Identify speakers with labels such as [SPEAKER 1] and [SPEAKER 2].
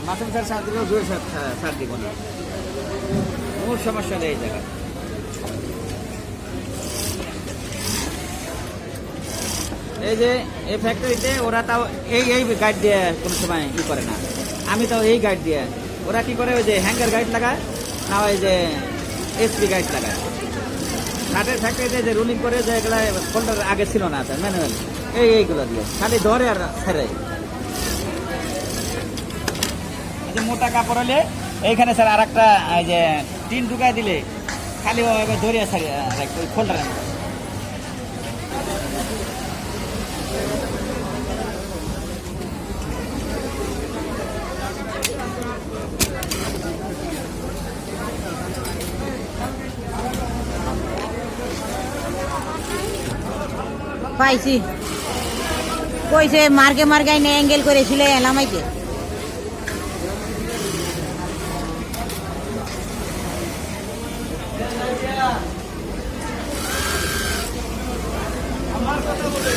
[SPEAKER 1] Masum sir সার দিলেও জোরে সার দিব না, কোনো সমস্যা নেই এই জায়গায়। এই যে এই ফ্যাক্টরিতে ওরা তাও এই গাইড দিয়ে কোনো সময় ই করে না, আমি তাও এই গাইড দিয়ে, ওরা কি করে ওই যে হ্যাঙ্গার গাইড লাগায় না, ওই যে এসপি গাইড লাগায়। কাঠের ফ্যাক্টরিতে যে রুলিং করে যে এগুলো ফোল্ডার আগে ছিল না, ম্যানুয়াল এইগুলো দিয়ে খালি ধরে আর ছেড়ে। এই যে মোটা কাপড় হলে এইখানে স্যার আর একটা এই যে টিন ঢুকায় দিলে খালি ধরিয়া ছাড়িয়ে ওই ফোল্ডারের মতো।
[SPEAKER 2] পাইছি, কইছে মার্কে মার্কে অ্যাঙ্গেল করেছিল এলামাইতে।
[SPEAKER 1] আমার কথা বলে